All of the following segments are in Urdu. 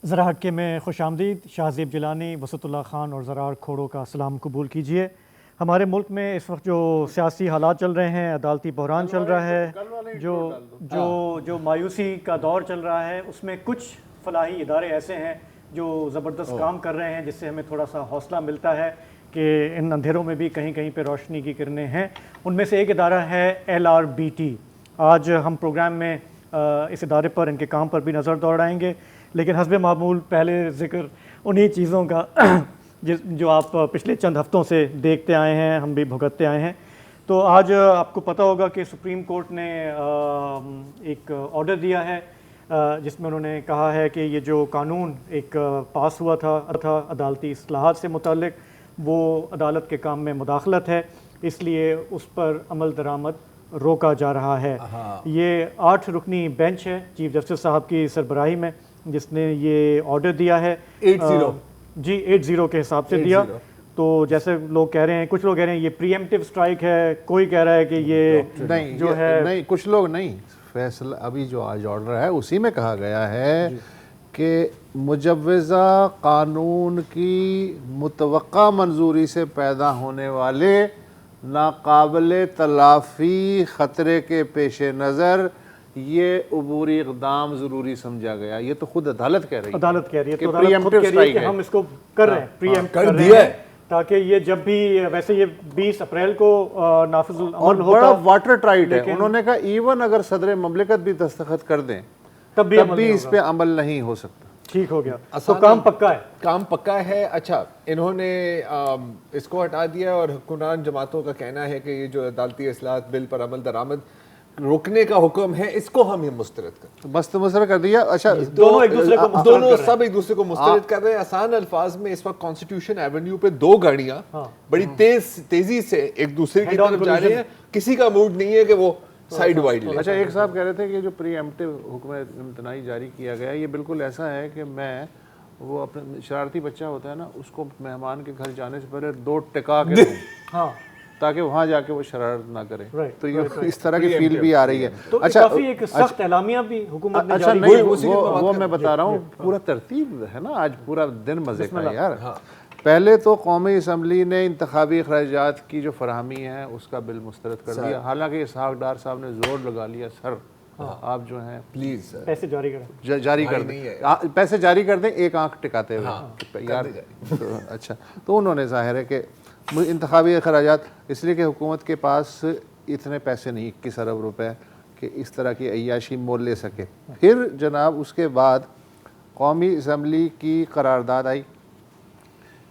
ذرا ہٹکے میں خوش آمدید. شاہزیب جیلانی، وسط اللہ خان اور زرار کھوڑو کا سلام قبول کیجیے. ہمارے ملک میں اس وقت جو سیاسی حالات چل رہے ہیں، عدالتی بحران چل رہا ہے، جو مایوسی کا دور چل رہا ہے، اس میں کچھ فلاحی ادارے ایسے ہیں جو زبردست کام کر رہے ہیں، جس سے ہمیں تھوڑا سا حوصلہ ملتا ہے کہ ان اندھیروں میں بھی کہیں کہیں پہ روشنی کی کرنیں ہیں. ان میں سے ایک ادارہ ہے LRBT. آج ہم پروگرام میں اس ادارے پر، ان کے کام پر بھی نظر دوڑائیں گے، لیکن حسب معمول پہلے ذکر انہی چیزوں کا جو آپ پچھلے چند ہفتوں سے دیکھتے آئے ہیں، ہم بھی بھگتتے آئے ہیں. تو آج آپ کو پتہ ہوگا کہ سپریم کورٹ نے ایک آرڈر دیا ہے جس میں انہوں نے کہا ہے کہ یہ جو قانون ایک پاس ہوا تھا عدالتی اصلاحات سے متعلق، وہ عدالت کے کام میں مداخلت ہے، اس لیے اس پر عمل درآمد روکا جا رہا ہے. یہ 8 رکنی بینچ ہے چیف جسٹس صاحب کی سربراہی میں جس نے یہ آرڈر دیا ہے. 80 کے حساب سے دیا. تو جیسے لوگ کہہ رہے ہیں، کچھ لوگ کہہ رہے ہیں یہ پری ایمپٹیو اسٹرائک ہے، کوئی کہہ رہا ہے کہ یہ جو ہے نہیں، کچھ لوگ نہیں. فیصلہ ابھی جو آج آرڈر ہے اسی میں کہا گیا ہے کہ مجوزہ قانون کی متوقع منظوری سے پیدا ہونے والے ناقابل تلافی خطرے کے پیش نظر یہ عبوری اقدام ضروری سمجھا گیا. یہ تو خود عدالت کہہ رہی ہے. عدالت کہہ رہی ہے کہ تو عدالت خود کہہ رہی ہے کہ ہم اس کو کر رہے ہیں، پری ایمپٹ کر رہے ہیں، تاکہ یہ جب بھی، ویسے یہ 20 اپریل کو نافذ العمل ہوتا، بڑا واٹر ٹائٹ ہے. انہوں نے کہا ایون اگر صدر مملکت بھی دستخط کر دیں تب بھی اس پہ عمل نہیں ہو سکتا. ٹھیک ہو گیا. تو کام پکا ہے، کام پکا ہے. اچھا، انہوں نے اس کو ہٹا دیا اور حکمران جماعتوں کا کہنا ہے کہ یہ جو عدالتی اصلاحات بل پر عمل درآمد روکنے کا حکم ہے، اس کو ہم مسترد مسترد کر دیا. اچھا، دونوں سب ایک دوسرے کو مسترد کر رہے ہیں. آسان الفاظ میں اس وقت کانسٹیٹیوشن ایونیو پہ 2 گاڑیاں بڑی تیزی سے ایک دوسرے کی طرف جا رہی ہیں. کسی کا موڈ نہیں ہے کہ وہ سائیڈ وائڈ لے. اچھا، ایک صاحب کہہ رہے تھے کہ جو پری ایمپٹیو حکم امتناعی جاری کیا گیا یہ بالکل ایسا ہے کہ میں وہ اپنے شرارتی بچہ ہوتا ہے نا، اس کو مہمان کے گھر جانے سے پہلے 2 ٹکا کے دوں تاکہ وہاں جا کے وہ شرارت نہ کرے. تو یہ اس طرح کی فیل بھی آ رہی ہے. اچھا، کافی ایک سخت اعلامیہ بھی حکومت نے اچھا جاری نہیں، وہ میں بتا رہا ہوں، پورا ترتیب ہے نا آج، پورا دن مزے کا یار. پہلے تو قومی اسمبلی نے انتخابی اخراجات کی جو فراہمی ہے اس کا بل مسترد کر دیا. حالانکہ اسحاق ڈار صاحب نے زور لگا لیا، سر آپ جو ہیں پلیز پیسے جاری کریں، جاری کر دیں، پیسے جاری کر دیں ایک آنکھ ٹکاتے ہوئے یار. اچھا، تو انہوں نے ظاہر ہے کہ انتخابی اخراجات، اس لیے کہ حکومت کے پاس اتنے پیسے نہیں، 21 ارب روپے کہ اس طرح کی عیاشی مول لے سکے. پھر جناب اس کے بعد قومی اسمبلی کی قرارداد آئی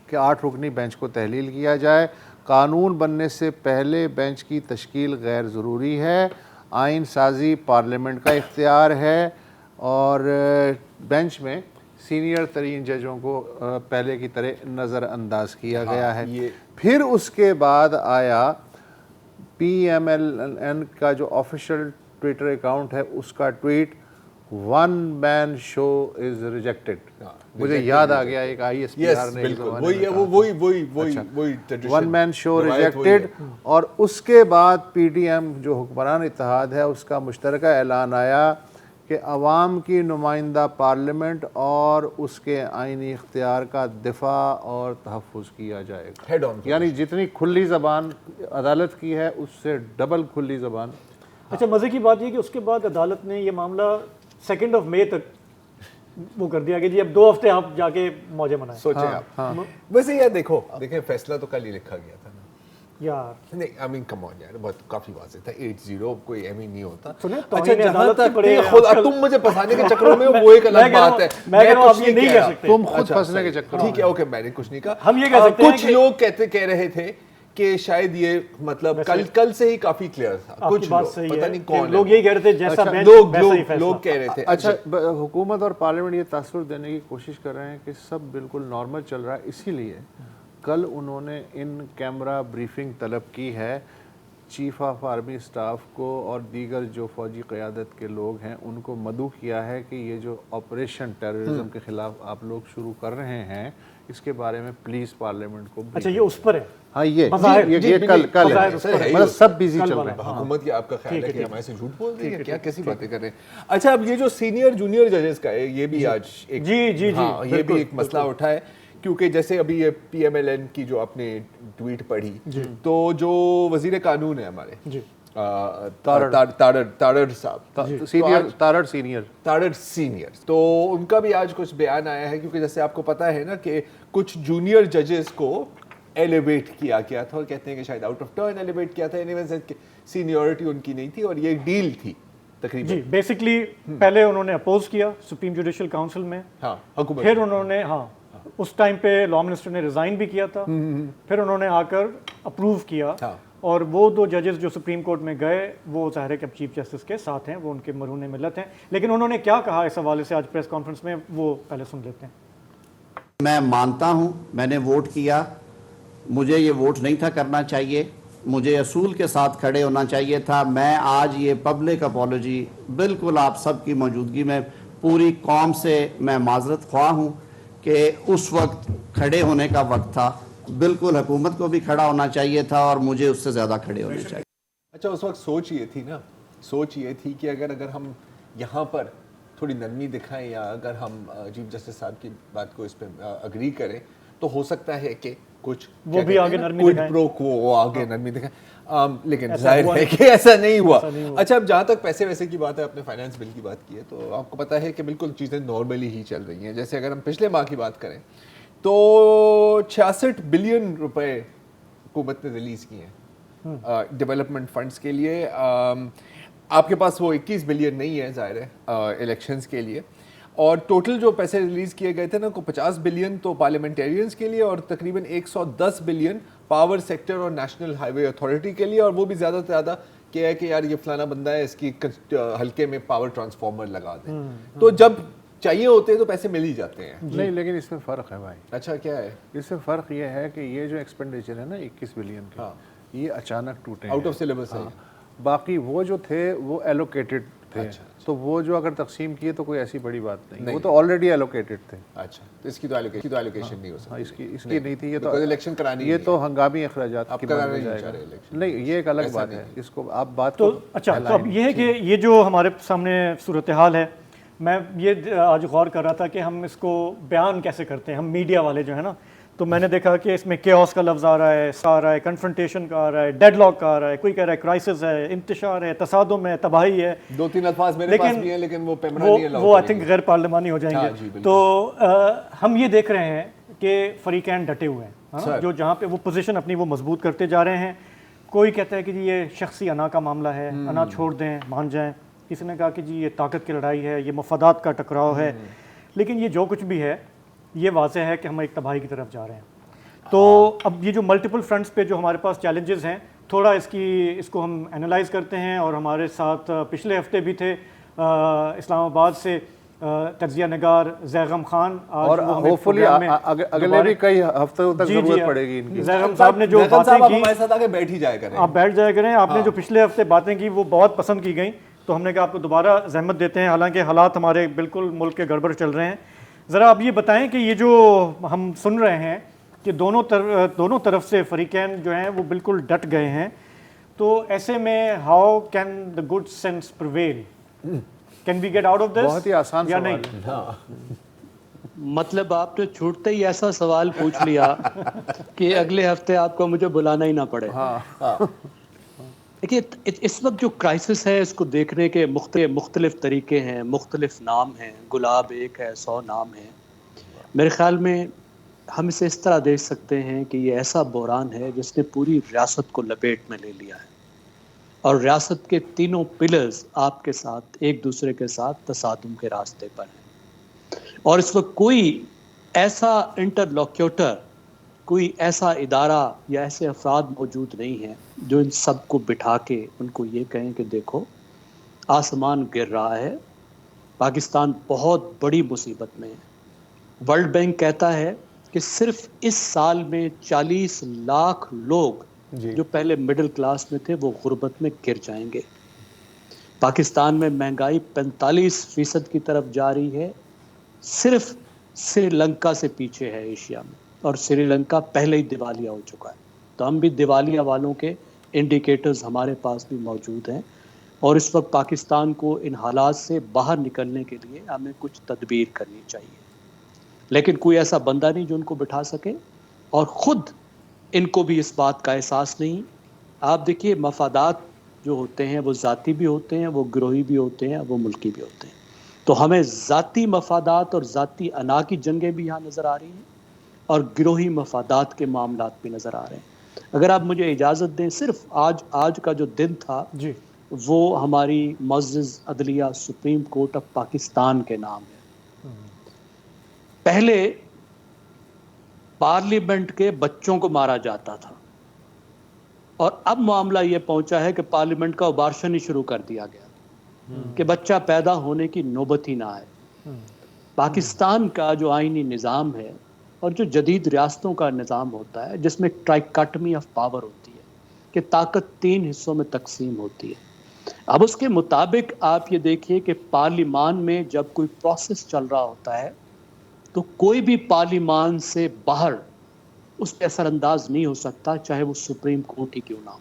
کہ 8 رکنی بینچ کو تحلیل کیا جائے. قانون بننے سے پہلے بینچ کی تشکیل غیر ضروری ہے، آئین سازی پارلیمنٹ کا اختیار ہے، اور بینچ میں سینئر ترین ججوں کو پہلے کی طرح نظر انداز کیا گیا ہے. پھر اس کے بعد آیا PMLN کا جو آفیشیل ٹویٹر اکاؤنٹ ہے، اس کا tweet one man show is rejected. مجھے یاد آ گیا ایک ISPR نے ون مین شو ریجیکٹڈ. اور اس کے بعد PDM جو حکمران اتحاد ہے اس کا مشترکہ اعلان آیا کہ عوام کی نمائندہ پارلیمنٹ اور اس کے آئینی اختیار کا دفاع اور تحفظ کیا جائے گا. یعنی جتنی کھلی زبان عدالت کی ہے اس سے ڈبل کھلی زبان. اچھا، مزے کی بات یہ کہ اس کے بعد عدالت نے یہ معاملہ 2 مئی تک وہ کر دیا کہ جی اب 2 ہفتے آپ جا کے موجے منائیں. سوچیں آپ. ویسے یار دیکھیں فیصلہ تو کل ہی لکھا گیا تھا نا یار. نہیں، آئی مین کم آن یار، بہت کافی واضح تھا. 80 کوئی ایم ہی نہیں ہوتا. اچھا، جہاں تک خود تم مجھے پھنسانے کے چکروں میں وہ ایک الگ بات ہے. میں کہہ رہا ہوں آپ یہ نہیں کہہ سکتے، تم خود پھنسنے کے چکر. ٹھیک ہے، اوکے، میں نے کچھ نہیں کہا. ہم یہ کہہ سکتے ہیں کچھ لوگ کہہ رہے تھے کہ شاید یہ مطلب کل سے ہی کافی کلیئر تھا. کچھ لوگ، پتہ نہیں کون لوگ یہی کہہ رہے تھے جیسا لوگ کہہ رہے تھے. اچھا، حکومت اور پارلیمنٹ یہ تاثر دینے کی کوشش کر رہے ہیں کہ سب بالکل نارمل چل رہا ہے. اسی لیے کل انہوں نے ان کیمرہ بریفنگ طلب کی ہے چیف آف آرمی اسٹاف کو اور دیگر جو فوجی قیادت کے لوگ ہیں ان کو مدعو کیا ہے کہ یہ جو آپریشن ٹیررزم کے خلاف آپ لوگ شروع کر رہے ہیں اس کے بارے میں پلیز پارلیمنٹ کو اچھا یہ اس پر ہے. ہاں یہ کل ہے مطلب سب بیزی چل رہے ہیں. حکومت کی آپ کا خیال ہے کہ ہمارے سے جھوٹ بول رہی ہے کیا کیسی باتیں کر رہے ہیں. اچھا اب یہ جو سینئر جونیئر ججز کا ہے یہ بھی آج یہ بھی ایک مسئلہ اٹھا ہے کیونکہ جیسے ابھی یہ پی ایم ایل این کی جو آپ نے ٹویٹ پڑھی تو جو وزیر قانون ہے ہمارے تارڑ صاحب سینئر تو ان کا بھی آج کچھ بیان آیا ہے کیونکہ جیسے آپ کو پتا ہے نا کہ کچھ جونیئر ججز کو ایلیویٹ کیا گیا تھا اور کہتے ہیں کہ شاید آؤٹ آف ٹرن ایلیویٹ کیا تھا سینیورٹی ان کی نہیں تھی اور یہ ایک ڈیل تھی تقریباً. جی بیسکلی پہلے انہوں نے اپوز کیا سپریم جوڈیشل کاؤنسل میں, پھر انہوں نے اس ٹائم پہ لا منسٹر نے ریزائن بھی کیا تھا, پھر انہوں نے آ کر اپروو کیا اور وہ دو ججز جو سپریم کورٹ میں گئے وہ ظاہر ہے کہ اب چیف جسٹس کے ساتھ ہیں, وہ ان کے مرہون ملت ہیں. لیکن انہوں نے کیا کہا اس حوالے سے آج پریس کانفرنس میں وہ پہلے سن لیتے ہیں. میں مانتا ہوں میں نے ووٹ کیا, مجھے یہ ووٹ نہیں تھا کرنا چاہیے, مجھے اصول کے ساتھ کھڑے ہونا چاہیے تھا. میں آج یہ پبلک اپالوجی بالکل آپ سب کی موجودگی میں پوری قوم سے میں معذرت خواہ ہوں کہ اس وقت کھڑے ہونے کا وقت تھا. بالکل حکومت کو بھی کھڑا ہونا چاہیے تھا اور مجھے اس سے زیادہ کھڑے ہونے چاہیے. اچھا اس وقت سوچ یہ تھی کہ اگر ہم یہاں پر تھوڑی نرمی دکھائیں یا اگر ہم چیف جسٹس صاحب کی بات کو اس پہ اگری کریں تو ہو سکتا ہے کہ کچھ وہ بھی آگے نرمی دکھائیں, لیکن ظاہر ہے کہ ایسا نہیں ہوا. اچھا اب جہاں تک پیسے ویسے کی بات ہے, اپنے فائنانس بل کی بات کی ہے, تو آپ کو پتا ہے کہ بالکل چیزیں نارملی ہی چل رہی ہیں. جیسے اگر ہم پچھلے ماہ کی بات کریں تو 66 بلین روپے حکومت نے ریلیز کیے ہیں ڈیولپمنٹ فنڈز کے لیے. آپ کے پاس وہ 21 بلین نہیں ہے ظاہر ہے الیکشنز کے لیے, اور ٹوٹل جو پیسے ریلیز کیے گئے تھے نا کو 50 بلین تو پارلیمنٹیرینز کے لیے اور تقریباً 110 بلین پاور سیکٹر اور نیشنل ہائی وے اتھارٹی کے لیے, اور وہ بھی زیادہ سے زیادہ کیا ہے کہ یار یہ فلانا بندہ ہے اس کی حلقے میں پاور ٹرانسفارمر لگا دیں. تو جب چاہیے ہوتے ہیں تو پیسے مل ہی جاتے ہیں. نہیں لیکن اس میں فرق ہے بھائی. اچھا کیا ہے اس میں فرق؟ یہ ہے کہ یہ جو ایکسپینڈیچر ہے نا 21 بلین کا, یہ اچانک ٹوٹے آؤٹ آف سلیبس ہے. باقی وہ جو تھے وہ ایلوکیٹڈ تھے, تو وہ جو اگر تقسیم کیے تو کوئی ایسی بڑی بات نہیں, وہ تو آلریڈی ایلوکیٹڈ تھے. اچھا تو اس کی تو ایلوکیشن نہیں ہو سکتی, اس کی نہیں تھی. یہ تو الیکشن کرانی, یہ تو ہنگامی اخراجات کی بات میں جائے گا. نہیں یہ ایک الگ بات ہے, اس کو آپ بات تو اچھا تو اب یہ ہے کہ یہ جو ہمارے سامنے صورتحال ہے, میں یہ آج غور کر رہا تھا کہ ہم اس کو بیان کیسے کرتے ہیں, ہم میڈیا والے جو ہے نا, تو میں نے دیکھا کہ اس میں کیوس کا لفظ آ رہا ہے, کنفرنٹیشن کا آ رہا ہے, ڈیڈ لاک کا آ رہا ہے, کوئی کہہ رہا ہے کرائسس ہے, انتشار ہے, تصادم ہے, تباہی ہے. 2-3 الفاظ میرے پاس بھی ہیں لیکن وہ پیمرا نہیں ہے, وہ آئی تھنک غیر پارلیمانی ہو جائیں گے. تو ہم یہ دیکھ رہے ہیں کہ فریقین ڈٹے ہوئے ہیں, جو جہاں پہ وہ پوزیشن اپنی وہ مضبوط کرتے جا رہے ہیں. کوئی کہتا ہے کہ جی یہ شخصی انا کا معاملہ ہے, انا چھوڑ دیں, مان جائیں. کسی نے کہا کہ جی یہ طاقت کی لڑائی ہے, یہ مفادات کا ٹکراؤ ہے. لیکن یہ جو کچھ بھی ہے یہ واضح ہے کہ ہم ایک تباہی کی طرف جا رہے ہیں. تو اب یہ جو ملٹیپل فرنٹس پہ جو ہمارے پاس چیلنجز ہیں, تھوڑا اس کو ہم انالائز کرتے ہیں. اور ہمارے ساتھ پچھلے ہفتے بھی تھے اسلام آباد سے تجزیہ نگار زیغم خان, اور ہوپفلی اگلے بھی کئی ہفتوں تک ضرورت پڑے گی ان کی. زیغم صاحب نے جو باتیں کی, ہمارے ساتھ آگے بیٹھ ہی جایا کریں, آپ بیٹھ جایا کریں. آپ نے جو پچھلے ہفتے باتیں کی وہ بہت پسند کی گئیں, تو ہم نے کہا آپ کو دوبارہ زحمت دیتے ہیں, حالانکہ حالات ہمارے بالکل ملک کے گڑبڑ چل رہے ہیں. ذرا آپ یہ بتائیں کہ یہ جو ہم سن رہے ہیں کہ دونوں طرف سے فریقین جو ہیں وہ بالکل ڈٹ گئے ہیں, تو ایسے میں how can the good sense prevail, can we get out of this? بہت ہی آسان یا سوال نہیں؟ مطلب آپ نے چھوٹتے ہی ایسا سوال پوچھ لیا کہ اگلے ہفتے آپ کو مجھے بلانا ہی نہ پڑے. دیکھیے اس وقت جو کرائسس ہے اس کو دیکھنے کے مختلف طریقے ہیں, مختلف نام ہیں. گلاب ایک ہے, 100 نام ہیں. میرے خیال میں ہم اسے اس طرح دیکھ سکتے ہیں کہ یہ ایسا بحران ہے جس نے پوری ریاست کو لپیٹ میں لے لیا ہے, اور ریاست کے تینوں پلرز آپ کے ساتھ ایک دوسرے کے ساتھ تصادم کے راستے پر ہیں. اور اس وقت کوئی ایسا انٹرلوکیوٹر, کوئی ایسا ادارہ یا ایسے افراد موجود نہیں ہیں جو ان سب کو بٹھا کے ان کو یہ کہیں کہ دیکھو آسمان گر رہا ہے, پاکستان بہت بڑی مصیبت میں ہے. ورلڈ بینک کہتا ہے کہ صرف اس سال میں 40 لاکھ لوگ جو پہلے مڈل کلاس میں تھے وہ غربت میں گر جائیں گے. پاکستان میں مہنگائی 45% کی طرف جا رہی ہے, صرف سری لنکا سے پیچھے ہے ایشیا میں, اور سری لنکا پہلے ہی دیوالیہ ہو چکا ہے. تو ہم بھی دیوالیہ والوں کے انڈیکیٹرز ہمارے پاس بھی موجود ہیں, اور اس وقت پاکستان کو ان حالات سے باہر نکلنے کے لیے ہمیں کچھ تدبیر کرنی چاہیے. لیکن کوئی ایسا بندہ نہیں جو ان کو بٹھا سکے, اور خود ان کو بھی اس بات کا احساس نہیں. آپ دیکھیے مفادات جو ہوتے ہیں وہ ذاتی بھی ہوتے ہیں, وہ گروہی بھی ہوتے ہیں, وہ ملکی بھی ہوتے ہیں. تو ہمیں ذاتی مفادات اور ذاتی انا کی جنگیں بھی یہاں نظر آ رہی ہیں, اور گروہی مفادات کے معاملات بھی نظر آ رہے ہیں. اگر آپ مجھے اجازت دیں, صرف آج کا جو دن تھا جی وہ ہماری معزز عدلیہ سپریم کورٹ آف پاکستان کے نام ہے. پہلے پارلیمنٹ کے بچوں کو مارا جاتا تھا, اور اب معاملہ یہ پہنچا ہے کہ پارلیمنٹ کا ابارشن ہی شروع کر دیا گیا کہ بچہ پیدا ہونے کی نوبت ہی نہ آئے. پاکستان کا جو آئینی نظام ہے اور جو جدید ریاستوں کا نظام ہوتا ہے, جس میں ٹرائکاٹمی آف پاور ہوتی ہے کہ طاقت 3 حصوں میں تقسیم ہوتی ہے, اب اس کے مطابق آپ یہ دیکھیے کہ پارلیمان میں جب کوئی پروسیس چل رہا ہوتا ہے تو کوئی بھی پارلیمان سے باہر اس پہ اثر انداز نہیں ہو سکتا, چاہے وہ سپریم کورٹ ہی کیوں نہ ہو.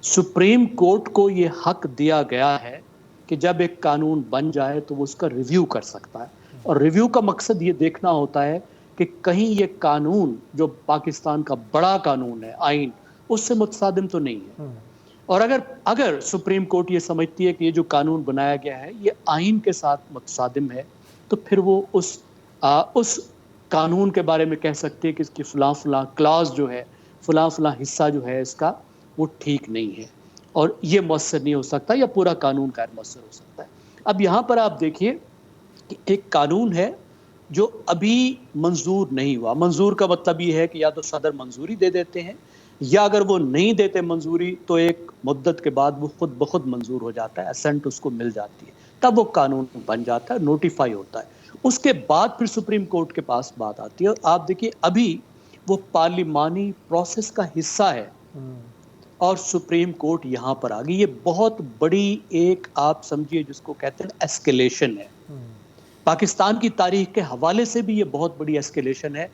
سپریم کورٹ کو یہ حق دیا گیا ہے کہ جب ایک قانون بن جائے تو وہ اس کا ریویو کر سکتا ہے, اور ریویو کا مقصد یہ دیکھنا ہوتا ہے کہ کہیں یہ قانون جو پاکستان کا بڑا قانون ہے, آئین, اس سے متصادم تو نہیں ہے. اور اگر سپریم کورٹ یہ سمجھتی ہے کہ یہ جو قانون بنایا گیا ہے یہ آئین کے ساتھ متصادم ہے, تو پھر وہ اس قانون کے بارے میں کہہ سکتے ہیں کہ اس کی فلاں فلاں کلاز جو ہے, فلاں فلاں حصہ جو ہے اس کا, وہ ٹھیک نہیں ہے اور یہ مؤثر نہیں ہو سکتا, یا پورا قانون غیر مؤثر ہو سکتا ہے. اب یہاں پر آپ دیکھیے کہ ایک قانون ہے جو ابھی منظور نہیں ہوا. منظور کا مطلب یہ ہے کہ یا تو صدر منظوری دے دیتے ہیں, یا اگر وہ نہیں دیتے منظوری تو ایک مدت کے بعد وہ خود بخود منظور ہو جاتا ہے, اسنٹ اس کو مل جاتی ہے, تب وہ قانون بن جاتا ہے, نوٹیفائی ہوتا ہے. اس کے بعد پھر سپریم کورٹ کے پاس بات آتی ہے, اور آپ دیکھیے ابھی وہ پارلیمانی پروسیس کا حصہ ہے, اور سپریم کورٹ یہاں پر آ گئی. یہ بہت بڑی ایک آپ سمجھیے جس کو کہتے ہیں ایسکیلیشن ہے. پاکستان کی تاریخ کے حوالے سے بھی یہ بہت بڑی ایسکیلیشن ہے.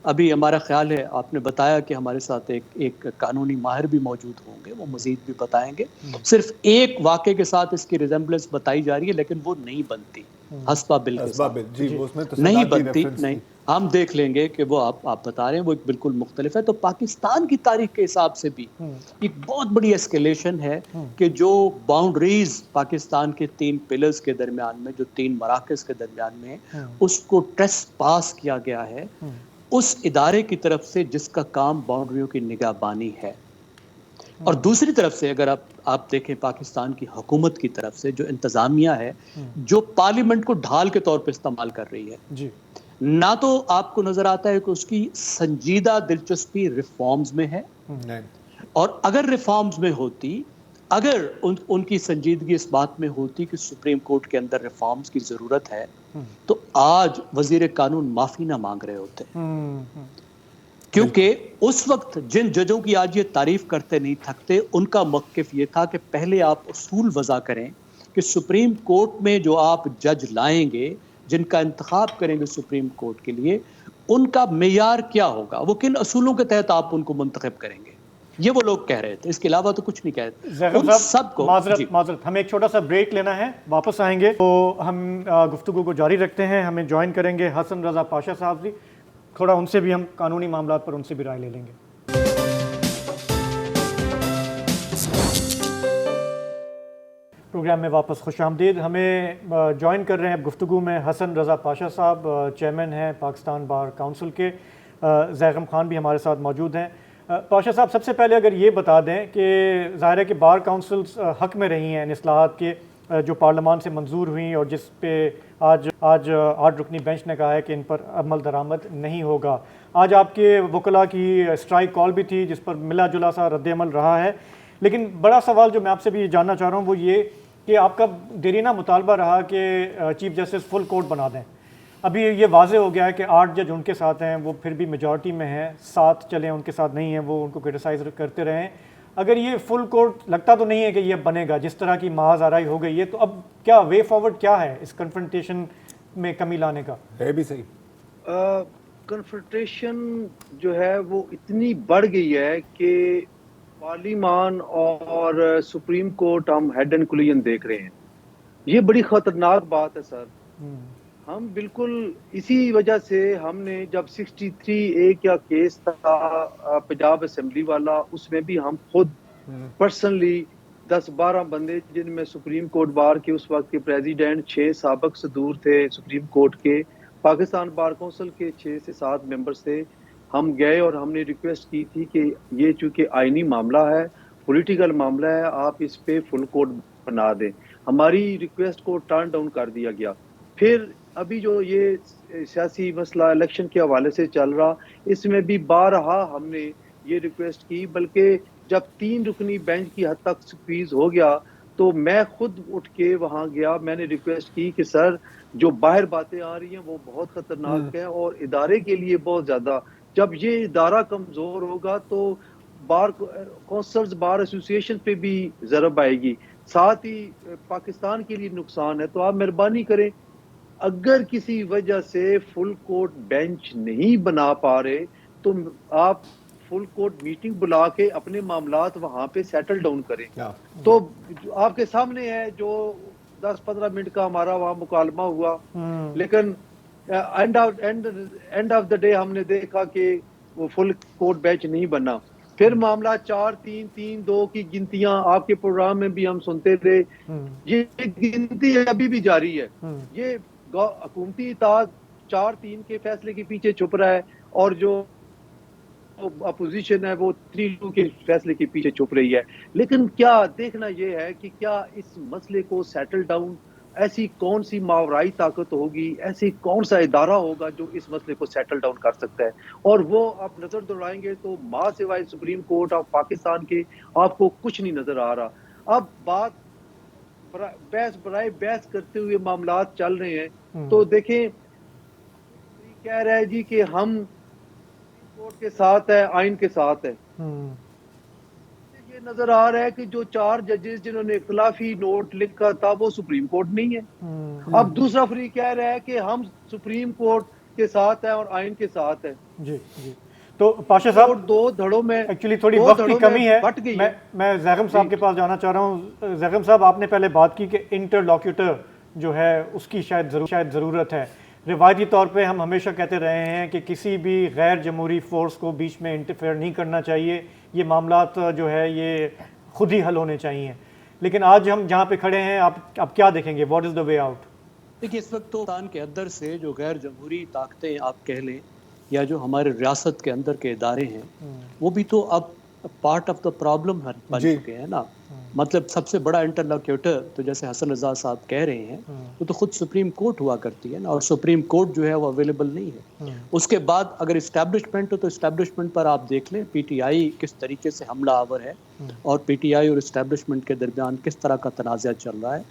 ابھی ہمارا خیال ہے, آپ نے بتایا کہ ہمارے ساتھ ایک قانونی ماہر بھی موجود ہوں گے, وہ مزید بھی بتائیں گے. صرف ایک واقعے کے ساتھ اس کی ریزمبلنس بتائی جا رہی ہے, لیکن وہ نہیں بنتی حسبہ بل کے ساتھ, نہیں بنتی. نہیں, ہم دیکھ لیں گے کہ وہ آپ بتا رہے ہیں وہ بالکل مختلف ہے. تو پاکستان کی تاریخ کے حساب سے بھی ایک بہت بڑی ایسکیلیشن ہے کہ جو باؤنڈریز پاکستان کے 3 پلرز کے درمیان میں, جو 3 مراکز کے درمیان میں, اس کو ٹریس پاس کیا گیا ہے اس ادارے کی طرف سے جس کا کام باؤنڈریوں کی نگہبانی ہے. اور دوسری طرف سے اگر آپ دیکھیں پاکستان کی حکومت کی طرف سے جو انتظامیہ ہے, جو پارلیمنٹ کو ڈھال کے طور پہ استعمال کر رہی ہے, نہ تو آپ کو نظر آتا ہے کہ اس کی سنجیدہ دلچسپی ریفارمز میں ہے, اور اگر ریفارمز میں ہوتی, اگر ان کی سنجیدگی اس بات میں ہوتی کہ سپریم کورٹ کے اندر ریفارمز کی ضرورت ہے, تو آج وزیر قانون معافی نہ مانگ رہے ہوتے. کیونکہ اس وقت جن ججوں کی آج یہ تعریف کرتے نہیں تھکتے, ان کا موقف یہ تھا کہ پہلے آپ اصول وضع کریں کہ سپریم کورٹ میں جو آپ جج لائیں گے, جن کا انتخاب کریں گے سپریم کورٹ کے لیے, ان کا معیار کیا ہوگا, وہ کن اصولوں کے تحت آپ ان کو منتخب کریں گے. یہ وہ لوگ کہہ رہے تھے, اس کے علاوہ تو کچھ نہیں کہہ رہے. زیغب صاحب معذرت ہمیں ایک چھوٹا سا بریک لینا ہے, واپس آئیں گے تو ہم گفتگو کو جاری رکھتے ہیں. ہمیں جوائن کریں گے حسن رضا پاشا صاحب جی, تھوڑا ان سے بھی ہم قانونی معاملات پر ان سے بھی رائے لے لیں گے. پروگرام میں واپس خوش آمدید. ہمیں جوائن کر رہے ہیں اب گفتگو میں حسن رضا پاشا صاحب, چیئرمین ہیں پاکستان بار کونسل کے. زیغم خان بھی ہمارے ساتھ موجود ہیں. پاشا صاحب, سب سے پہلے اگر یہ بتا دیں کہ ظاہر ہے کہ بار کونسلز حق میں رہی ہیں ان اصلاحات کے جو پارلیمان سے منظور ہوئیں, اور جس پہ آج 8 رکنی بینچ نے کہا ہے کہ ان پر عمل درآمد نہیں ہوگا. آج آپ کے وکلاء کی اسٹرائک کال بھی تھی جس پر ملا جلا سا رد عمل رہا ہے. لیکن بڑا سوال جو میں آپ سے بھی جاننا چاہ رہا ہوں وہ یہ کہ آپ کا دیرینہ مطالبہ رہا کہ چیف جسٹس فل کورٹ بنا دیں, ابھی یہ واضح ہو گیا ہے کہ 8 جج ان کے ساتھ ہیں، وہ پھر بھی میجورٹی میں ہیں، 7 چلیں ان کے ساتھ نہیں ہیں، وہ ان کو کرٹیسائز کرتے رہے ہیں. اگر یہ فل کورٹ لگتا تو نہیں ہے کہ یہ بنے گا، جس طرح کی محاذ آرائی ہو گئی ہے، تو اب کیا وے فارورڈ کیا ہے اس کنفرنٹیشن میں کمی لانے کا؟ ہے بھی صحیح. کنفرنٹیشن جو ہے وہ اتنی بڑھ گئی ہے کہ پارلیمان اور سپریم کورٹ ہم ہیڈ اینڈ کولیجن دیکھ رہے ہیں. یہ بڑی خطرناک بات ہے سر. ہم بالکل اسی وجہ سے ہم نے جب 63A کا کیس تھا پنجاب اسمبلی والا، اس میں بھی ہم خود پرسنلی 10-12 بندے، جن میں سپریم کورٹ بار کے اس وقت کے پریزیڈنٹ، 6 سابق صدور تھے سپریم کورٹ کے، پاکستان بار کونسل کے 6 سے 7 ممبرز تھے. ہم گئے اور ہم نے ریکویسٹ کی تھی کہ یہ چونکہ آئینی معاملہ ہے، پولیٹیکل معاملہ ہے، آپ اس پہ فل کورٹ بنا دیں. ہماری ریکویسٹ کو ٹرن ڈاؤن کر دیا گیا. پھر ابھی جو یہ سیاسی مسئلہ الیکشن کے حوالے سے چل رہا، اس میں بھی بارہا ہم نے یہ ریکویسٹ کی، بلکہ جب 3 رکنی بینچ کی حد تک سکویز ہو گیا تو میں خود اٹھ کے وہاں گیا. میں نے ریکویسٹ کی کہ سر جو باہر باتیں آ رہی ہیں وہ بہت خطرناک ہے اور ادارے کے لیے بہت زیادہ، جب یہ ادارہ کمزور ہوگا تو بار کونسلز بار ایسوسی ایشن پہ بھی ضرب آئے گی، ساتھ ہی پاکستان کے لیے نقصان ہے. تو آپ مہربانی کریں، اگر کسی وجہ سے فل کورٹ بینچ نہیں بنا پا رہے تو آپ فل کورٹ میٹنگ بلا کے اپنے معاملات وہاں پہ سیٹل ڈاؤن کریں. تو آپ کے سامنے ہے جو 10-15 منٹ کا ہمارا وہاں مکالمہ ہوا، لیکن اینڈ آف دا ڈے ہم نے دیکھا کہ وہ فل کورٹ بینچ نہیں بنا. پھر معاملہ 4-3-3-2 کی گنتیاں آپ کے پروگرام میں بھی ہم سنتے تھے. یہ گنتی ابھی بھی جاری ہے. یہ حکومتی اطاعت 4-3 کے فیصلے کے پیچھے چھپ رہا ہے اور جو اپوزیشن ہے وہ 3-2 کے فیصلے کے پیچھے چھپ رہی ہے. لیکن کیا دیکھنا یہ ہے کہ کیا اس مسئلے کو سیٹل ڈاؤن، ایسی کون سی ماورائی طاقت ہوگی، ایسی کون سا ادارہ ہوگا جو اس مسئلے کو سیٹل ڈاؤن کر سکتا ہے. اور وہ آپ نظر دوڑائیں گے تو ماں سوائے سپریم کورٹ آف پاکستان کے آپ کو کچھ نہیں نظر آ رہا. اب بات بحث برائے بحث کرتے ہوئے معاملات چل رہے ہیں تو دیکھیں، کہہ رہا ہے جی کہ ہم کورٹ کے ساتھ ہے، آئین کے ساتھ ہے. یہ نظر آ رہا ہے کہ جو 4 ججز جنہوں نے اختلافی نوٹ لکھا تھا وہ سپریم کورٹ نہیں ہے. اب دوسرا فریق کہہ رہا ہے کہ ہم سپریم کورٹ کے ساتھ ہیں اور آئین کے ساتھ ہیں. جی جی. تو پاشا صاحب، 2 دھڑوں میں ایکچولی تھوڑی وقت کی کمی ہے، میں زیغم صاحب کے پاس جانا چاہ رہا ہوں. زیغم صاحب، آپ نے پہلے بات کی کہ انٹرلاکیوٹر جو ہے اس کی شاید ضرورت ہے. روایتی طور پہ ہم ہمیشہ کہتے رہے ہیں کہ کسی بھی غیر جمہوری فورس کو بیچ میں انٹرفیئر نہیں کرنا چاہیے، یہ معاملات جو ہے یہ خود ہی حل ہونے چاہیے. لیکن آج ہم جہاں پہ کھڑے ہیں، آپ کیا دیکھیں گے؟ What is the way out? دیکھیے، اس وقت تو پاکستان کے اندر سے جو غیر جمہوری طاقتیں آپ کہہ لیں یا جو ہمارے ریاست کے اندر کے ادارے ہیں، وہ بھی تو اب پارٹ آف دا پرابلم بن چکے ہیں نا. مطلب سب سے بڑا انٹرلاکیوٹر تو جیسے حسن رضا صاحب کہہ رہے ہیں، وہ تو خود سپریم کورٹ ہوا کرتی ہے نا، اور سپریم کورٹ جو ہے وہ اویلیبل نہیں ہے. اس کے بعد اگر اسٹیبلشمنٹ ہو تو اسٹیبلشمنٹ پر آپ دیکھ لیں پی ٹی آئی کس طریقے سے حملہ آور ہے، اور پی ٹی آئی اور اسٹیبلشمنٹ کے درمیان کس طرح کا تنازع چل رہا ہے.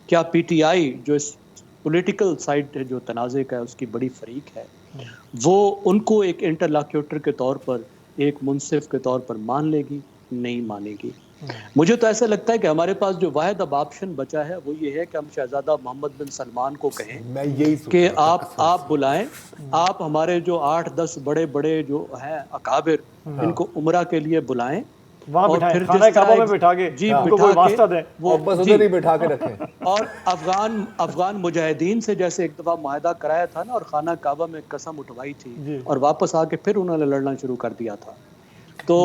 کیا پی ٹی آئی جو اس پولیٹیکل سائڈ جو تنازع کا ہے اس کی بڑی فریق ہے، وہ ان کو ایک انٹرلاکیوٹر کے طور پر، ایک منصف کے طور پر مان لے گی؟ نہیں مانے گی. مجھے تو ایسا لگتا ہے کہ ہمارے پاس جو واحد اب آپشن بچا ہے وہ یہ ہے کہ ہم شہزادہ محمد بن سلمان کو کہیں کہ آپ بلائیں، آپ ہمارے جو 8-10 بڑے جو ہیں اکابر، ان کو عمرہ کے لیے بلائیں، وہاں پھر خانہ کعبہ میں بٹھا کے کوئی واسطہ دیں، وہ بس ادھر ہی بٹھا کے رکھیں. اور افغان مجاہدین سے جیسے ایک دفعہ معاہدہ کرایا تھا نا، اور خانہ کعبہ میں قسم اٹھوائی تھی اور واپس آ کے پھر انہوں نے لڑنا شروع کر دیا تھا. تو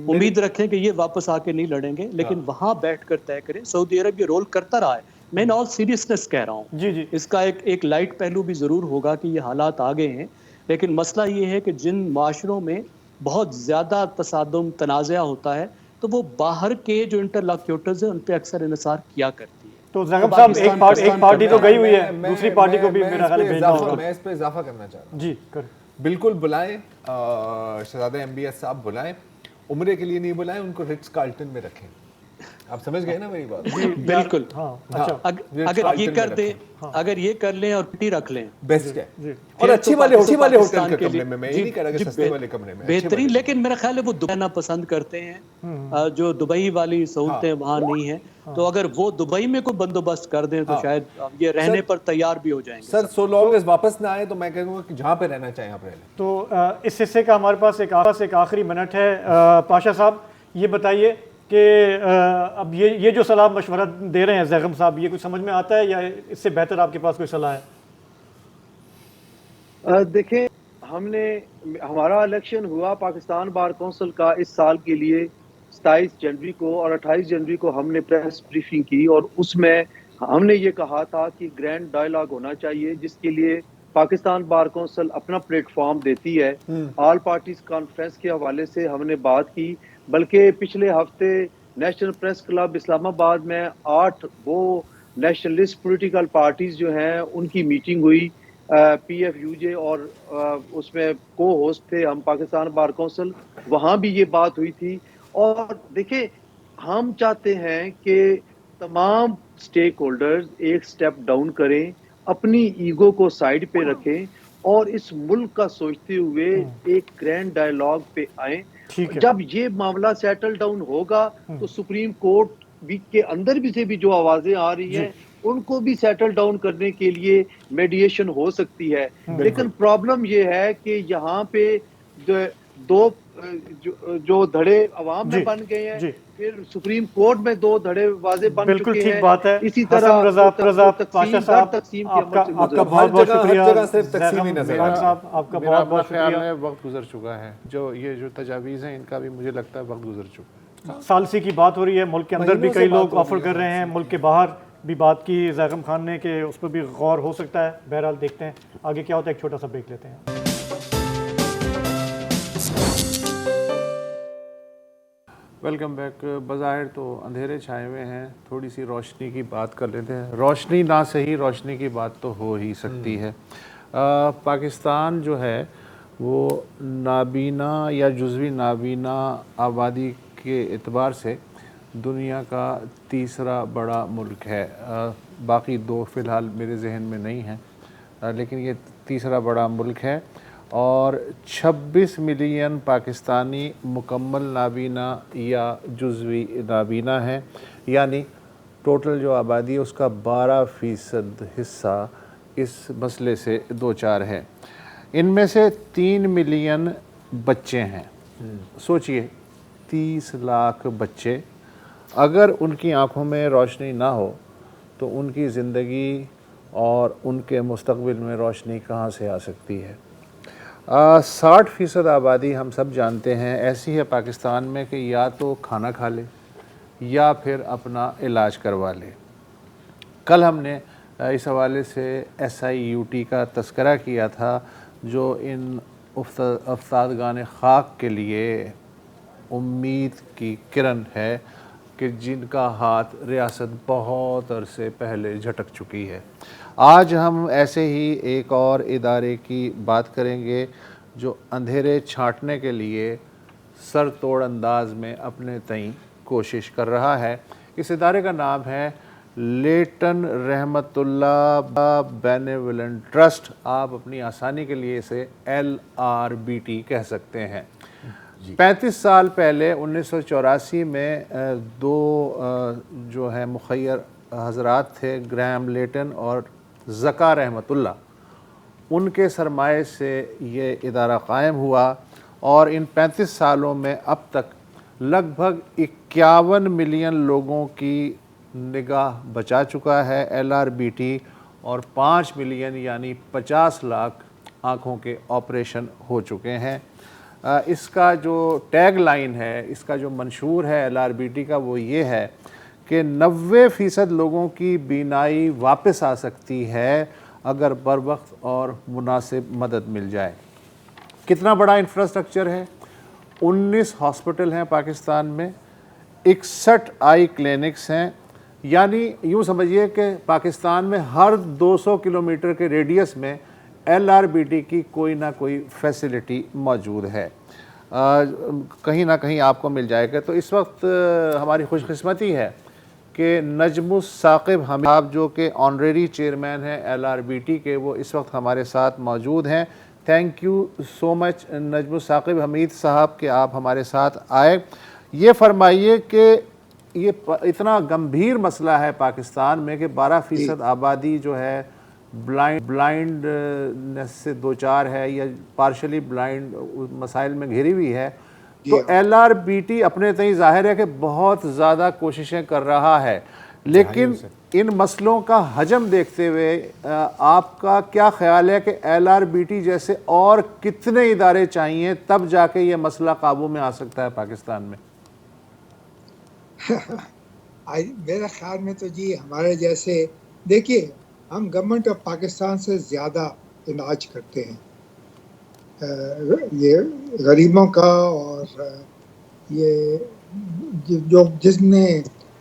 امید رکھیں کہ یہ واپس آ کے نہیں لڑیں گے، لیکن وہاں بیٹھ کر طے کریں. سعودی عرب یہ رول کرتا رہا ہے، میں آل سیریسنس کہہ رہا ہوں. اس کا ایک لائٹ پہلو بھی ضرور ہوگا کہ یہ حالات آگے ہیں، لیکن مسئلہ یہ ہے کہ جن معاشروں میں بہت زیادہ تصادم تنازعہ ہوتا ہے تو وہ باہر کے جو انٹرلاکیوٹرز ہیں ان پہ اکثر انحصار کیا کرتی ہے. تو زیغم صاحب، ایک پارٹی تو گئی ہوئی ہے، دوسری پارٹی کو بھی میرا خیال ہے بھیجنا ہوگا. میں اس پہ اضافہ کرنا چاہ رہا ہوں. جی کریں. بالکل بلائیں، شہزادہ MBS صاحب بلائیں. عمرے کے لیے نہیں بلائیں، ان کو رٹس کارلٹن میں رکھیں. آپ سمجھ گئے نا میری بات؟ بالکل. ہاں اچھا اگر یہ کر دیں, اگر یہ کر لیں اور پٹی رکھ لیں بیسٹ ہے. اور اچھی والے ہوٹل کے کمرے میں, میں یہ نہیں کہہ رہا کہ سستے والے کمرے میں بہترین. لیکن میرا خیال ہے وہ دبئی نا پسند کرتے ہیں, جو دبئی والی سہولتیں وہاں نہیں ہیں, تو اگر وہ دبئی میں کوئی بندوبست کر دیں تو شاید یہ رہنے پر تیار بھی ہو جائیں گے. سر سو لانگ ایز واپس نہ آئے تو میں کہوں گا کہ جہاں پہ رہنا چاہیں آپ رہ لیں. تو اس حصے کا ہمارے پاس ایک آخری منٹ ہے. پاشا صاحب یہ بتائیے کہ اب یہ جو صلاح مشورہ دے رہے ہیں زیغم صاحب, یہ کچھ سمجھ میں آتا ہے یا اس سے بہتر آپ کے پاس کوئی صلاح ہے؟ دیکھیں, ہمارا الیکشن ہوا پاکستان بار کونسل کا اس سال کے لیے 27 جنوری کو, اور 28 جنوری کو ہم نے پریس بریفنگ کی, اور اس میں ہم نے یہ کہا تھا کہ گرینڈ ڈائیلاگ ہونا چاہیے جس کے لیے پاکستان بار کونسل اپنا پلیٹ فارم دیتی ہے. آل پارٹیز کانفرنس کے حوالے سے ہم نے بات کی, بلکہ پچھلے ہفتے نیشنل پریس کلب اسلام آباد میں 8 وہ نیشنلسٹ پولیٹیکل پارٹیز جو ہیں ان کی میٹنگ ہوئی, پی ایف یو جے, اور اس میں کو ہوسٹ تھے ہم پاکستان بار کونسل, وہاں بھی یہ بات ہوئی تھی. اور دیکھیں, ہم چاہتے ہیں کہ تمام سٹیک ہولڈرز ایک سٹیپ ڈاؤن کریں, اپنی ایگو کو سائیڈ پہ رکھیں اور اس ملک کا سوچتے ہوئے ایک گرینڈ ڈائیلاگ پہ آئیں. جب یہ معاملہ سیٹل ڈاؤن ہوگا تو سپریم کورٹ کے اندر بھی سے بھی جو آوازیں آ رہی ہیں ان کو بھی سیٹل ڈاؤن کرنے کے لیے میڈیشن ہو سکتی ہے. لیکن پرابلم یہ ہے کہ یہاں پہ دو جو دھڑے عوام میں بن گئے ہیں, پھر سپریم کورٹ میں 2 دھڑے واضح بن چکے ہیں. بالکل ٹھیک بات ہے. اسی طرح پاشا صاحب آپ کا بہت بہت شکریہ. آپ کا بہت بہت شکریہ. وقت گزر چکا ہے, یہ جو تجاویز ہیں ان کا بھی مجھے لگتا ہے وقت گزر چکا ہے. ثالثی کی بات ہو رہی ہے, ملک کے اندر بھی کئی لوگ آفر کر رہے ہیں, ملک کے باہر بھی بات کی زیغم خان نے کہ اس پر بھی غور ہو سکتا ہے. بہرحال دیکھتے ہیں آگے کیا ہوتا ہے. ایک چھوٹا سا بریک لیتے ہیں. Welcome back. بظاہر تو اندھیرے چھائے ہوئے ہیں, تھوڑی سی روشنی کی بات کر لیتے ہیں. روشنی نہ صحیح, روشنی کی بات تو ہو ہی سکتی ہے. پاکستان جو ہے وہ نابینا یا جزوی نابینا آبادی کے اعتبار سے دنیا کا تیسرا بڑا ملک ہے. باقی 2 فی الحال میرے ذہن میں نہیں ہیں, لیکن یہ تیسرا بڑا ملک ہے. اور 26 ملین پاکستانی مکمل نابینا یا جزوی نابینا ہیں, یعنی ٹوٹل جو آبادی ہے اس کا 12% حصہ اس مسئلے سے دوچار ہے. ان میں سے 3 ملین بچے ہیں. سوچئے 30 لاکھ بچے, اگر ان کی آنکھوں میں روشنی نہ ہو تو ان کی زندگی اور ان کے مستقبل میں روشنی کہاں سے آ سکتی ہے. 60% آبادی ہم سب جانتے ہیں ایسی ہے پاکستان میں کہ یا تو کھانا کھا لے یا پھر اپنا علاج کروا لے. کل ہم نے اس حوالے سے SIUT کا تذکرہ کیا تھا, جو ان افتادگان خاک کے لیے امید کی کرن ہے کہ جن کا ہاتھ ریاست بہت عرصے پہلے جھٹک چکی ہے. آج ہم ایسے ہی ایک اور ادارے کی بات کریں گے جو اندھیرے چھانٹنے کے لیے سر توڑ انداز میں اپنے تئیں کوشش کر رہا ہے. اس ادارے کا نام ہے لیٹن رحمت اللہ بینیولنٹ ٹرسٹ. آپ اپنی آسانی کے لیے اسے LRBT کہہ سکتے ہیں. 35 سال پہلے 1984 میں 2 جو ہے مخیر حضرات تھے, گرہم لیٹن اور زکا رحمت اللہ, ان کے سرمائے سے یہ ادارہ قائم ہوا, اور ان 35 سالوں میں اب تک لگ بھگ 51 ملین لوگوں کی نگاہ بچا چکا ہے LRBT, اور 5 ملین یعنی 50 لاکھ آنکھوں کے آپریشن ہو چکے ہیں. اس کا جو ٹیگ لائن ہے, اس کا جو منشور ہے LRBT کا, وہ یہ ہے کہ 90% لوگوں کی بینائی واپس آ سکتی ہے اگر بر وقت اور مناسب مدد مل جائے. کتنا بڑا انفراسٹرکچر ہے. 19 ہاسپٹل ہیں پاکستان میں, 61 آئی کلینکس ہیں, یعنی یوں سمجھیے کہ پاکستان میں ہر 200 کلومیٹر کے ریڈیس میں LRBT کی کوئی نہ کوئی فیسلٹی موجود ہے. کہیں نہ کہیں آپ کو مل جائے گا. تو اس وقت ہماری خوش قسمتی ہے کہ نجم الثاقب حمید صاحب جو کہ آنریری چیئرمین ہیں LRBT کے، وہ اس وقت ہمارے ساتھ موجود ہیں. تھینک یو سو مچ نجم الثاقب حمید صاحب کہ آپ ہمارے ساتھ آئے. یہ فرمائیے کہ یہ اتنا گمبھیر مسئلہ ہے پاکستان میں کہ 12% آبادی جو ہے بلائنڈنس سے دوچار ہے یا پارشلی بلائنڈ مسائل میں گھری ہوئی ہے. تو LRBT اپنے تئیں ظاہر ہے کہ بہت زیادہ کوششیں کر رہا ہے، لیکن ان مسئلوں کا حجم دیکھتے ہوئے آپ کا کیا خیال ہے کہ LRBT جیسے اور کتنے ادارے چاہیے تب جا کے یہ مسئلہ قابو میں آ سکتا ہے پاکستان میں؟ میرے خیال میں تو جی ہمارے جیسے، دیکھیے ہم گورنمنٹ آف پاکستان سے زیادہ علاج کرتے ہیں یہ غریبوں کا، اور یہ جو جس میں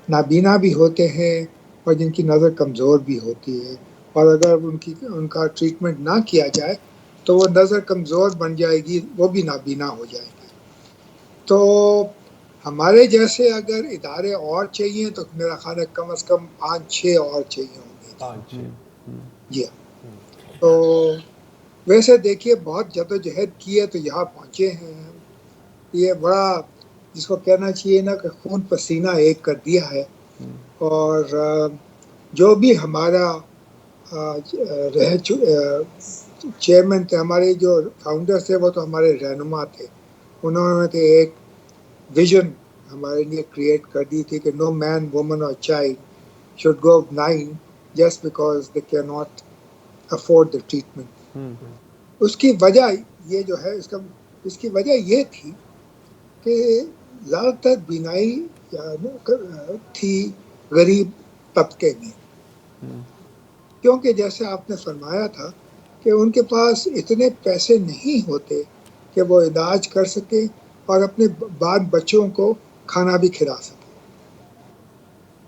نابینا بھی ہوتے ہیں اور جن کی نظر کمزور بھی ہوتی ہے، اور اگر ان کا ٹریٹمنٹ نہ کیا جائے تو وہ نظر کمزور بن جائے گی، وہ بھی نابینا ہو جائے گی. تو ہمارے جیسے اگر ادارے اور چاہیے تو میرا خیال ہے کم از کم 5-6 اور چاہیے ہوں گے. جی تو ویسے دیکھیے بہت جدوجہد کی ہے تو یہاں پہنچے ہیں. یہ بڑا جس کو کہنا چاہیے نا کہ خون پسینہ ایک کر دیا ہے. اور جو بھی ہمارا چیئرمین تھے، ہمارے جو فاؤنڈر تھے، وہ تو ہمارے رہنما تھے. انہوں نے ایک ویژن ہمارے لیے کریٹ کر دی تھی کہ نو مین وومن اور child should go blind just because they can not afford the treatment. اس کی وجہ یہ جو ہے اس کی وجہ یہ تھی کہ زیادہ تر بینائی تھی غریب طبقے میں، کیونکہ جیسے آپ نے فرمایا تھا کہ ان کے پاس اتنے پیسے نہیں ہوتے کہ وہ علاج کر سکے اور اپنے بعد بچوں کو کھانا بھی کھلا سکے.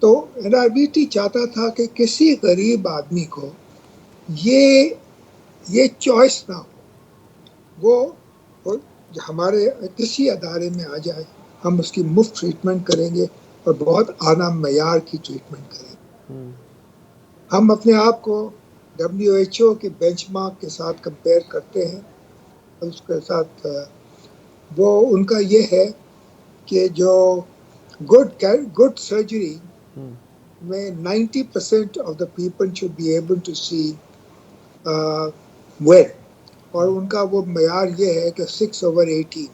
تو LRBT چاہتا تھا کہ کسی غریب آدمی کو یہ چوائس نہ ہو، وہ ہمارے کسی ادارے میں آ جائے، ہم اس کی مفت ٹریٹمنٹ کریں گے اور بہت اعلیٰ معیار کی ٹریٹمنٹ کریں گے. ہم اپنے آپ کو WHO کے بینچ مارک کے ساتھ کمپیئر کرتے ہیں. اس کے ساتھ وہ ان کا یہ ہے کہ جو گڈ سرجری میں 90% of the people should be able to see well, اور ان کا وہ معیار یہ ہے کہ 6/18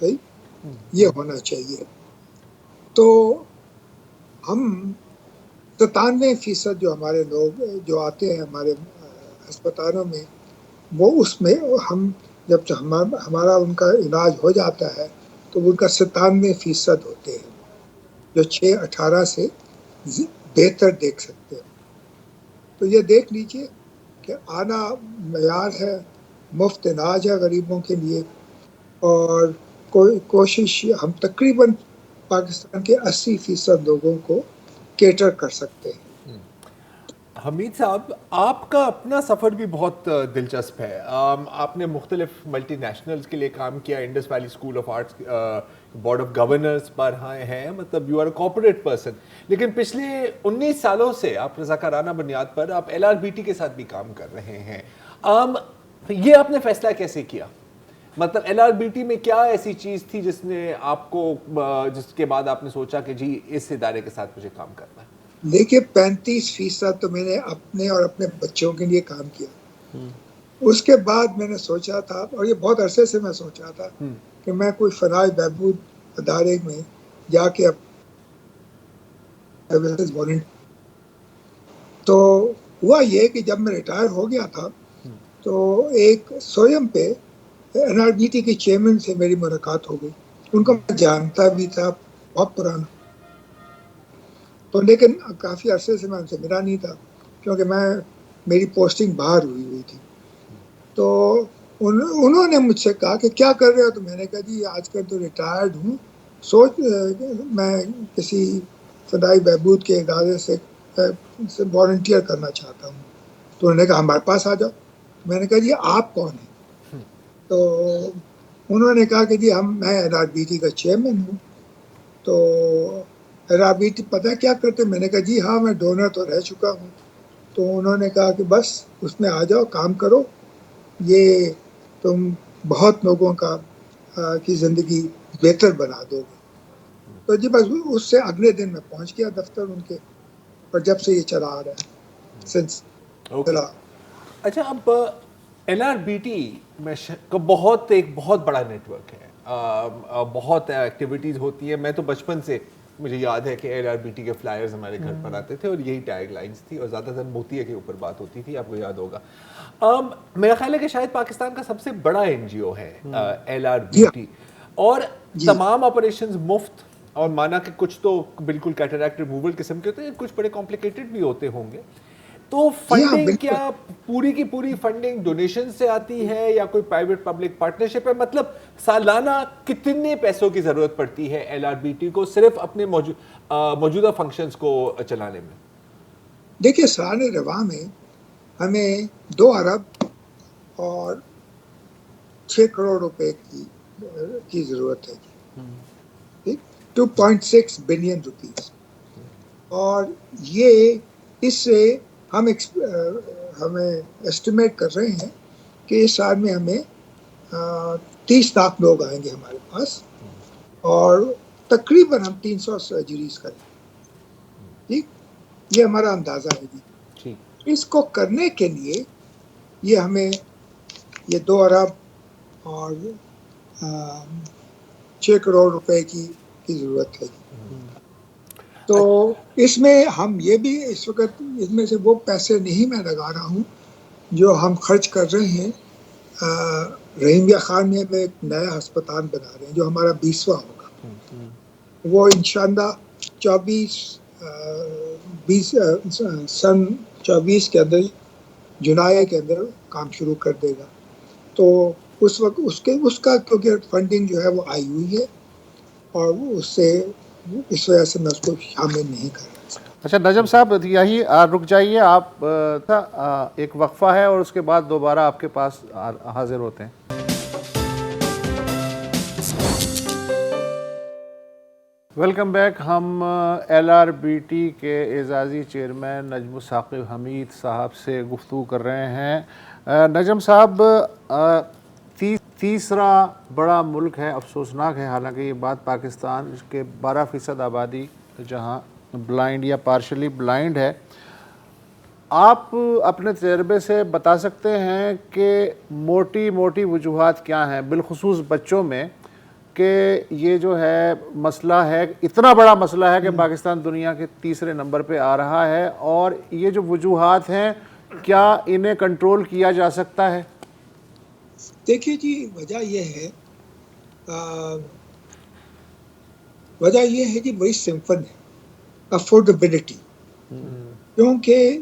صحیح یہ ہونا چاہیے. تو ہم 97% جو ہمارے لوگ جو آتے ہیں ہمارے ہسپتالوں میں، وہ اس میں ہم جب ہمارا ان کا علاج ہو جاتا ہے تو ان کا 97% ہوتے ہیں جو 6-18 سے بہتر دیکھ سکتے ہیں. تو یہ دیکھ لیجئے کہ اعلیٰ معیار ہے، مفت علاج ہے غریبوں کے لیے، اور کوشش ہم تقریباً پاکستان کے 80% لوگوں کو کیٹر کر سکتے ہیں. حمید صاحب، آپ کا اپنا سفر بھی بہت دلچسپ ہے. آپ نے مختلف ملٹی نیشنلز کے لیے کام کیا، Indus Valley school of arts board of governors پر ہیں، مطلب you are a corporate person. لیکن پچھلے 19 سالوں سے آپ رضاکارانہ بنیاد پر آپ LRBT کے ساتھ بھی کام کر رہے ہیں. یہ آپ نے فیصلہ کیسے کیا؟ مطلب LRBT میں کیا ایسی چیز تھی جس نے آپ کو، جس کے بعد آپ نے سوچا کہ جی اس ادارے کے ساتھ مجھے کام کرنا ہے؟ دیکھیے 35% تو میں نے اپنے اور اپنے بچوں کے لیے کام کیا. اس کے بعد میں نے سوچا تھا، اور یہ بہت عرصے سے میں سوچا تھا کہ میں کوئی فلاحی بہبود ادارے میں جا کے تو ہوا یہ کہ جب میں ریٹائر ہو گیا تھا تو ایک سویم پہ LRBT کے چیئرمین سے میری ملاقات ہو گئی. ان کو میں جانتا بھی تھا، بہت پرانا، تو لیکن کافی عرصے سے میں ان سے ملا نہیں تھا کیونکہ میری پوسٹنگ باہر ہوئی تھی. تو انہوں نے مجھ سے کہا کہ کیا کر رہے ہو؟ تو میں نے کہا جی آج کل تو ریٹائرڈ ہوں، میں کسی فلاحی بہبود کے ادارے سے والنٹیئر کرنا چاہتا ہوں. تو انہوں نے کہا ہمارے پاس آ جاؤ. میں نے کہا جی آپ کون ہیں؟ تو انہوں نے کہا کہ جی میں LRBT کا چیئرمین ہوں. تو LRBT پتہ کیا کرتے؟ میں نے کہا جی ہاں میں ڈونر تو رہ چکا ہوں. تو انہوں نے کہا کہ بس اس میں آ جاؤ, کام کرو, یہ تم بہت لوگوں کی زندگی بہتر بنا دو گے. تو جی بس اس سے اگلے دن میں پہنچ گیا دفتر ان کے, اور جب سے یہ چلا آ رہا ہے سنس چلا. اچھا, اب LRBT میں بہت ایک بہت بڑا نیٹ ورک ہے, بہت ایکٹیویٹیز ہوتی ہیں. میں تو بچپن سے مجھے یاد ہے کہ LRBT کے فلائرز ہمارے گھر پر آتے تھے اور یہی ٹیگ لائنز تھی, اور زیادہ تر موتیے کے اوپر بات ہوتی تھی, آپ کو یاد ہوگا. میرا خیال ہے کہ شاید پاکستان کا سب سے بڑا NGO ہے LRBT, اور تمام آپریشنز مفت, اور مانا کہ کچھ تو بالکل کیٹریکٹ ریموول قسم کے ہوتے ہیں, کچھ بڑے کمپلیکیٹڈ بھی ہوتے ہوں گے. تو فنڈنگ کیا پوری کی پوری فنڈنگ ڈونیشن سے آتی ہے یا کوئی پرائیویٹ پبلک پارٹنرشپ ہے؟ مطلب سالانہ کتنے پیسوں کی ضرورت پڑتی ہے LRBT کو صرف اپنے موجودہ فنکشنز کو چلانے میں؟ دیکھیے سال رواں میں ہمیں 2 ارب اور 6 کروڑ روپے کی ضرورت ہے, 2.6 بلین روپیز. اور یہ اس سے ہمیں ایسٹیمیٹ کر رہے ہیں کہ اس سال میں ہمیں 30 لاکھ لوگ آئیں گے ہمارے پاس, اور تقریباً ہم 300 سرجریز کریں. ٹھیک, یہ ہمارا اندازہ ہے جی. اس کو کرنے کے لیے یہ ہمیں یہ 2 ارب اور 6 کروڑ روپے کی ضرورت ہے. تو اس میں ہم یہ بھی اس وقت اس میں سے وہ پیسے نہیں میں لگا رہا ہوں جو ہم خرچ کر رہے ہیں. رحیمیہ خان میں ہم ایک نیا ہسپتال بنا رہے ہیں جو ہمارا 20واں ہوگا. وہ انشاءاللہ 24 کے اندر, جولائی کے اندر کام شروع کر دے گا. تو اس وقت اس کا کیونکہ فنڈنگ جو ہے وہ آئی ہوئی ہے, اور اس وجہ سے میں اس کو شامل نہیں کر رہا. اچھا نجم صاحب, یہی رک جائیے آپ, ایک وقفہ ہے اور اس کے بعد دوبارہ آپ کے پاس حاضر ہوتے ہیں. Welcome back. ہم LRBT کے اعزازی چیئرمین نجم الثاقب حمید صاحب سے گفتگو کر رہے ہیں. نجم صاحب, تیسرا بڑا ملک ہے, افسوسناک ہے حالانکہ یہ بات, پاکستان کے 12% آبادی جہاں بلائنڈ یا پارشلی بلائنڈ ہے. آپ اپنے تجربے سے بتا سکتے ہیں کہ موٹی وجوہات کیا ہیں, بالخصوص بچوں میں, کہ یہ جو ہے مسئلہ ہے, اتنا بڑا مسئلہ ہے کہ پاکستان دنیا کے 3 نمبر پہ آ رہا ہے, اور یہ جو وجوہات ہیں کیا انہیں کنٹرول کیا جا سکتا ہے؟ دیکھیے جی, وجہ یہ ہے جی بڑی سمپل ہے, افورڈیبلٹی. کیونکہ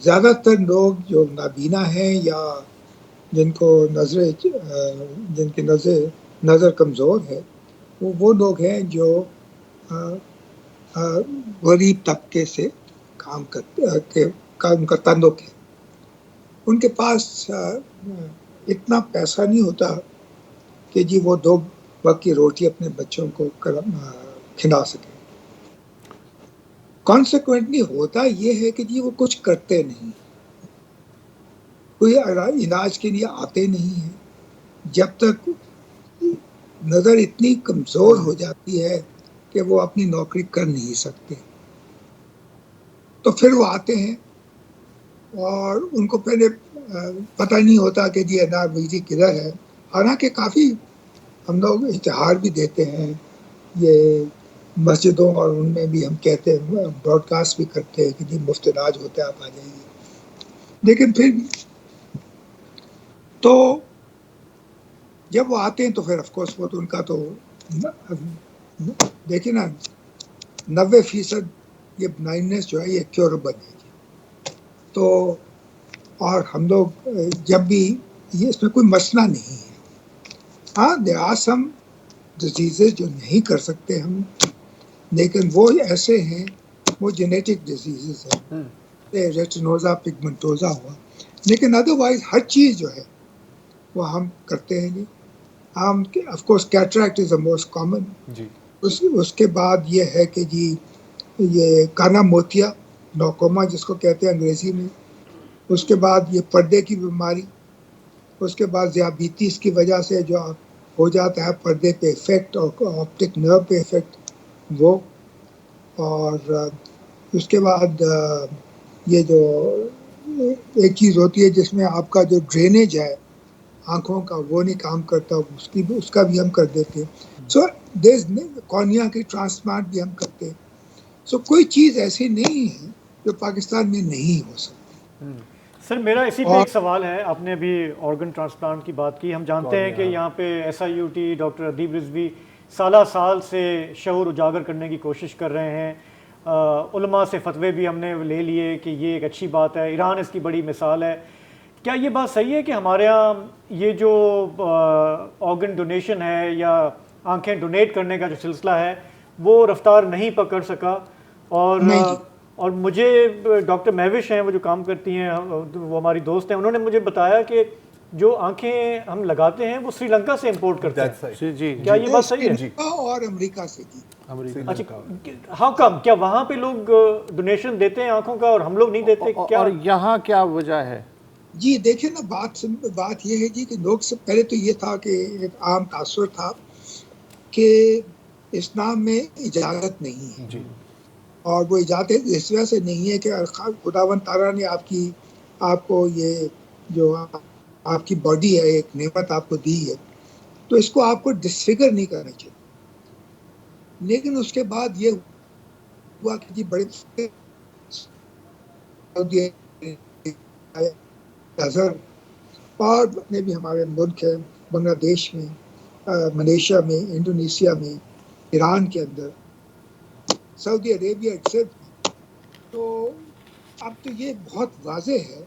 زیادہ تر لوگ جو نابینا ہیں یا جن کی نظر کمزور ہے, وہ لوگ ہیں جو غریب طبقے سے کام کرتے, ان کا تعلق ہے. ان کے پاس اتنا پیسہ نہیں ہوتا کہ جی وہ 2 وقت کی روٹی اپنے بچوں کو کھلا سکیں. کانسیکوینٹلی ہوتا یہ ہے کہ جی وہ کچھ کرتے نہیں, کوئی علاج کے لیے آتے نہیں ہیں. جب تک نظر اتنی کمزور ہو جاتی ہے کہ وہ اپنی نوکری کر نہیں سکتے, تو پھر وہ آتے ہیں, اور ان کو پہلے پتہ نہیں ہوتا کہ جی LRBT کدھر ہے. حالانکہ کافی ہم لوگ اشتہار بھی دیتے ہیں, یہ مسجدوں اور ان میں بھی ہم کہتے ہیں, براڈ کاسٹ بھی کرتے ہیں کہ جی مفت علاج ہوتا ہے, آپ آ جائیے. لیکن پھر تو جب وہ آتے ہیں تو پھر آف کورس وہ تو ان کا تو دیکھیں نا 90% یہ بلائنڈنس جو ہے یہ کیوربل ہے. تو اور ہم لوگ جب بھی یہ اس میں کوئی مسئلہ نہیں ہے. ہاں there are some diseases جو نہیں کر سکتے ہم, لیکن وہ ایسے ہیں, وہ جینیٹک ڈیزیزز ہیں, ریٹینوزا پگمنٹوزا ہوا, لیکن ادروائز ہر چیز جو ہے وہ ہم کرتے ہیں جی. Um of course cataract is the most common. جی اس کے بعد یہ ہے کہ جی یہ کانا موتیا نوکوما جس کو کہتے ہیں انگریزی میں. اس کے بعد یہ پردے کی بیماری. اس کے بعد ذیابیطس کی وجہ سے جو ہو جاتا ہے پردے پہ افیکٹ اور آپٹک نرو پہ افیکٹ وہ. اور اس کے بعد یہ جو ایک چیز ہوتی ہے جس میں آپ کا جو ڈرینیج ہے آنکھوں کا وہ نہیں کام کرتا, اس کا بھی ہم کر دیتے ہیں. سو کورنیا کی ٹرانسپلانٹ بھی ہم کرتے ہیں. سو کوئی چیز ایسی نہیں ہے جو پاکستان میں نہیں ہو سکتی. سر میرا اسی پہ ایک سوال ہے, آپ نے ابھی آرگن ٹرانسپلانٹ کی بات کی, ہم جانتے ہیں کہ یہاں پہ SIUT ڈاکٹر ادیب رضوی سالہ سال سے شعور اجاگر کرنے کی کوشش کر رہے ہیں. علماء سے فتوے بھی ہم نے لے لیے کہ یہ ایک اچھی بات ہے, ایران اس کی بڑی مثال ہے. کیا یہ بات صحیح ہے کہ ہمارے یہاں یہ جو آرگن ڈونیشن ہے یا آنکھیں ڈونیٹ کرنے کا جو سلسلہ ہے وہ رفتار نہیں پکڑ سکا؟ اور مجھے ڈاکٹر مہوش ہیں وہ جو کام کرتی ہیں, وہ ہماری دوست ہیں, انہوں نے مجھے بتایا کہ جو آنکھیں ہم لگاتے ہیں وہ سری لنکا سے امپورٹ کرتے ہیں. جی کیا یہ بات صحیح ہے؟ اور امریکہ سے جی. اچھا, ہاؤ کم؟ کیا وہاں پہ لوگ ڈونیشن دیتے ہیں آنکھوں کا اور ہم لوگ نہیں دیتے کیا؟ اور یہاں کیا وجہ ہے؟ جی دیکھیں نا, بات یہ ہے جی کہ لوگ سے پہلے تو یہ تھا کہ ایک عام تاثر تھا کہ اسلام میں اجازت نہیں ہے جی. اور وہ اجازت اس وجہ سے نہیں ہے کہ خداوند تعالیٰ نے آپ کو یہ جو آپ کی باڈی ہے ایک نعمت آپ کو دی ہے تو اس کو آپ کو ڈسفگر نہیں کرنا چاہیے. لیکن اس کے بعد یہ ہوا کہ جی بڑے نظر اور نے بھی ہمارے ملک ہے, بنگلہ دیش میں, ملیشیا میں, انڈونیشیا میں, ایران کے اندر, سعودی عربیہ ایکسیپٹ میں. تو اب تو یہ بہت واضح ہے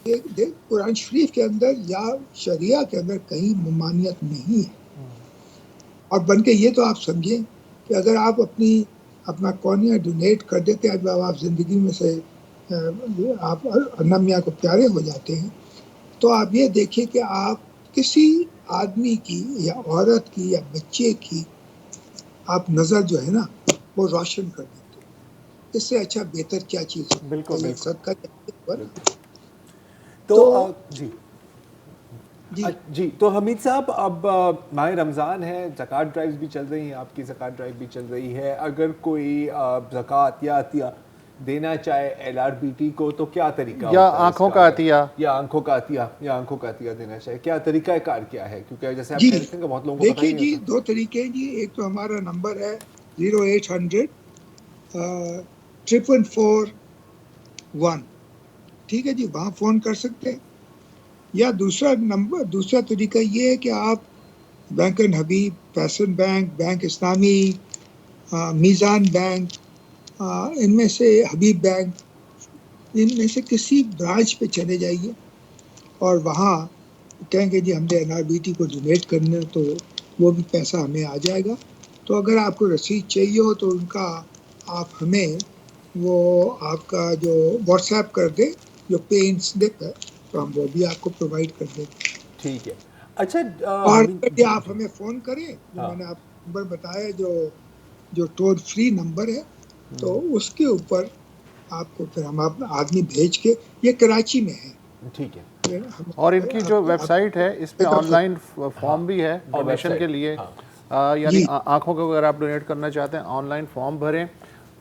کہ قرآن شریف کے اندر یا شریعہ کے اندر کہیں ممانعت نہیں ہے. اور بن کے یہ تو آپ سمجھیں کہ اگر آپ اپنا کورنیا ڈونیٹ کر دیتے ہیں, جب آپ زندگی میں سے آپ اللہ میاں کو پیارے ہو جاتے ہیں, تو آپ یہ دیکھیں کہ آپ کسی آدمی کی یا عورت کی یا بچے کی آپ نظر جو ہے نا وہ روشن کر دیتے ہیں. اس سے اچھا بہتر کیا چیز ہے؟ بالکل. صدقہ تو جی تو حمید صاحب, اب ماہ رمضان ہے, زکوٰۃ ڈرائیوز بھی چل رہی ہیں, آپ کی زکوٰۃ ڈرائیو بھی چل رہی ہے. اگر کوئی زکوٰۃ یا عطیہ دینا چاہے LRBT کو تو کیا طریقہ یا آنکھوں کا عطیہ یا آنکھوں کا عطیہ دینا چاہے, کیا طریقہ کار کیا ہے؟ کیونکہ جیسے آپ جی کہتے ہیں کہ بہت لوگوں کو دیکھیے جی دو طریقے ہیں جی. ایک تو ہمارا نمبر ہے 0800 444 ٹھیک ہے جی, وہاں فون کر سکتے ہیں. یا دوسرا طریقہ یہ ہے کہ آپ bank and Habib, پیسن bank, bank اسلامی, میزان بینک, ان میں سے حبیب بینک, ان میں سے کسی برانچ پہ چلے جائیے اور وہاں کہیں گے جی ہم نے NRBT کو ڈونیٹ کرنا ہے تو وہ بھی پیسہ ہمیں آ جائے گا. تو اگر آپ کو رسید چاہیے ہو تو ان کا آپ ہمیں وہ آپ کا جو واٹس ایپ کر دیں جو پے ان سلپ ہے, تو ہم وہ بھی آپ کو پرووائڈ کر دیں گے. ٹھیک ہے. اچھا, اور آپ ہمیں فون کریں, جو میں نے آپ کو نمبر بتایا جو ٹول فری نمبر ہے, تو اس کے اوپر آپ کو پھر ہم آدمی بھیج کے, یہ کراچی میں ہے. ٹھیک ہے. اور ان کی جو ویب سائٹ ہے اس پہ آن لائن فارم بھی ہے ڈونیشن کے لیے, یعنی آنکھوں کو اگر آپ ڈونیٹ کرنا چاہتے ہیں آن لائن فارم بھریں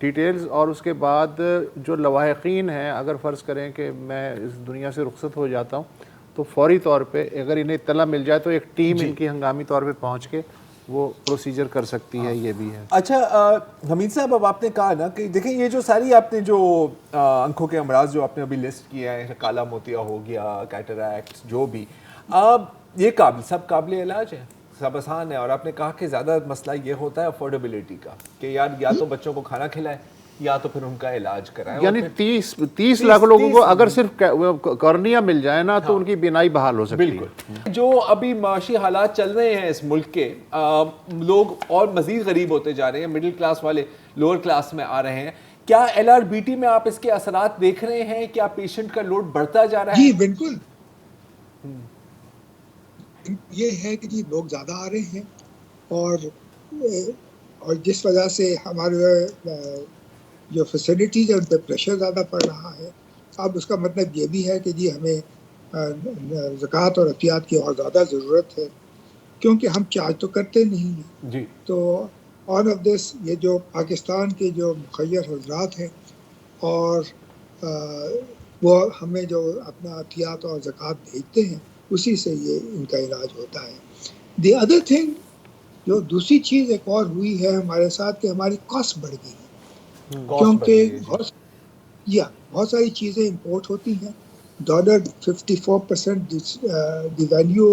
ڈیٹیلز, اور اس کے بعد جو لواحقین ہیں اگر فرض کریں کہ میں اس دنیا سے رخصت ہو جاتا ہوں تو فوری طور پہ اگر انہیں اطلاع مل جائے تو ایک ٹیم ان کی ہنگامی طور پہ پہنچ کے وہ پروسیجر کر سکتی ہے. یہ بھی ہے. اچھا حمید صاحب, اب آپ نے کہا نا کہ دیکھیں یہ جو ساری آپ نے جو آنکھوں کے امراض جو آپ نے ابھی لسٹ کیا ہے, کالا موتیا ہو گیا, کیٹریکٹ, جو بھی, اب یہ سب قابل علاج ہے, سب آسان ہے. اور آپ نے کہا کہ زیادہ مسئلہ یہ ہوتا ہے افورڈیبلٹی کا, کہ یار یا تو بچوں کو کھانا کھلائے یا تو پھر ان کا علاج کرائے. یعنی 30 لاکھ لوگوں کو اگر صرف کورنیا مل جائے نا تو ان کی بینائی بحال ہو سکتی ہے. بالکل. جو ابھی معاشی حالات چل رہے ہیں اس ملک کے, لوگ اور مزید غریب ہوتے جا رہے ہیں, مڈل کلاس والے لوور کلاس میں آ رہے ہیں. کیا LRBT میں آپ اس کے اثرات دیکھ رہے ہیں؟ کیا پیشنٹ کا لوڈ بڑھتا جا رہا ہے؟ جی بالکل. یہ ہے کہ جی لوگ زیادہ آ رہے ہیں اور جس وجہ سے ہمارے جو فیسلٹیز ہیں ان پہ پریشر زیادہ پڑ رہا ہے. اب اس کا مطلب یہ بھی ہے کہ جی ہمیں زکوٰۃ اور عطیات کی اور زیادہ ضرورت ہے کیونکہ ہم چارج تو کرتے نہیں ہیں. جی تو آل آف دس یہ جو پاکستان کے جو مخیر حضرات ہیں اور وہ ہمیں جو اپنا عطیات اور زکوٰۃ بھیجتے ہیں اسی سے یہ ان کا علاج ہوتا ہے. دی ادر تھنگ جو دوسری چیز ایک اور ہوئی ہے ہمارے ساتھ کہ ہماری کاسٹ بڑھ گئی ہے کیونکہ بہت ساری چیزیں امپورٹ ہوتی ہیں. ڈالر 54% دی ویلیو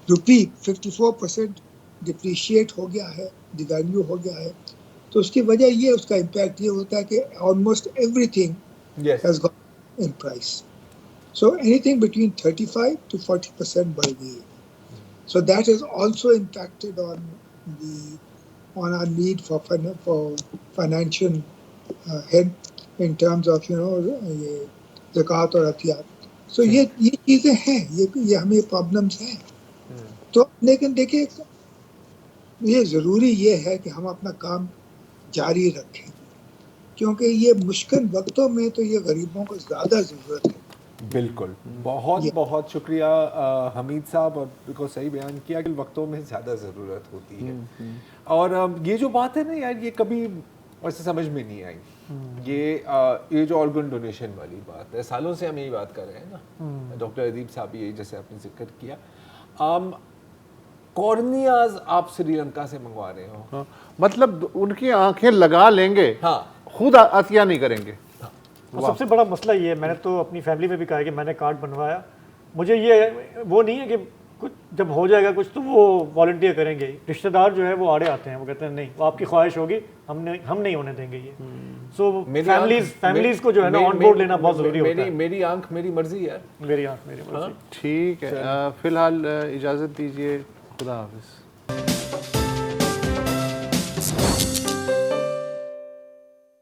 روپی 54% ڈپریشیٹ ہو گیا ہے, دی ویلیو ہو گیا ہے. تو اس کی وجہ یہ اس کا امپیکٹ یہ ہوتا ہے کہ almost everything has gone in price. So anything between 35 to 40% بڑھ گئی ہے. So that has also impacted on our need for financial help in terms of زکوٰۃ اور عطیات. So یہ چیزیں ہیں, یہ ہمیں پرابلمس ہیں. تو لیکن دیکھیے یہ ضروری یہ ہے کہ ہم اپنا کام جاری رکھیں کیونکہ یہ مشکل وقتوں میں تو یہ غریبوں کو زیادہ ضرورت ہے. بالکل, بہت بہت شکریہ حمید صاحب, اور بالکل صحیح بیان کیا کہ وقتوں میں زیادہ ضرورت ہوتی ہے. اور یہ جو بات ہے نا یار, یہ کبھی ویسے سمجھ میں نہیں آئی. یہ جو آرگن ڈونیشن والی بات ہے, سالوں سے ہم یہی بات کر رہے ہیں نا. ڈاکٹر ادیب صاحب یہی جیسے آپ نے ذکر کیا, کورنیاز آپ سری لنکا سے منگوا رہے ہو, مطلب ان کی آنکھیں لگا لیں گے, خود عطیہ نہیں کریں گے. سب سے بڑا مسئلہ یہ ہے, میں نے تو اپنی فیملی میں بھی کہا کہ میں نے کارڈ بنوایا, مجھے یہ وہ نہیں ہے کہ کچھ جب ہو جائے گا کچھ تو وہ والنٹیئر کریں گے. رشتہ دار جو ہے وہ آڑے آتے ہیں, وہ کہتے ہیں نہیں, وہ آپ کی خواہش ہوگی, ہم نہیں ہونے دیں گے یہ. سو فیملیز کو جو ہے نا آن بورڈ لینا بہت ضروری ہوتا ہے. میری آنکھ میری مرضی ہے, میری آنکھ میری مرضی. ٹھیک ہے, فی الحال اجازت دیجیے, خدا حافظ.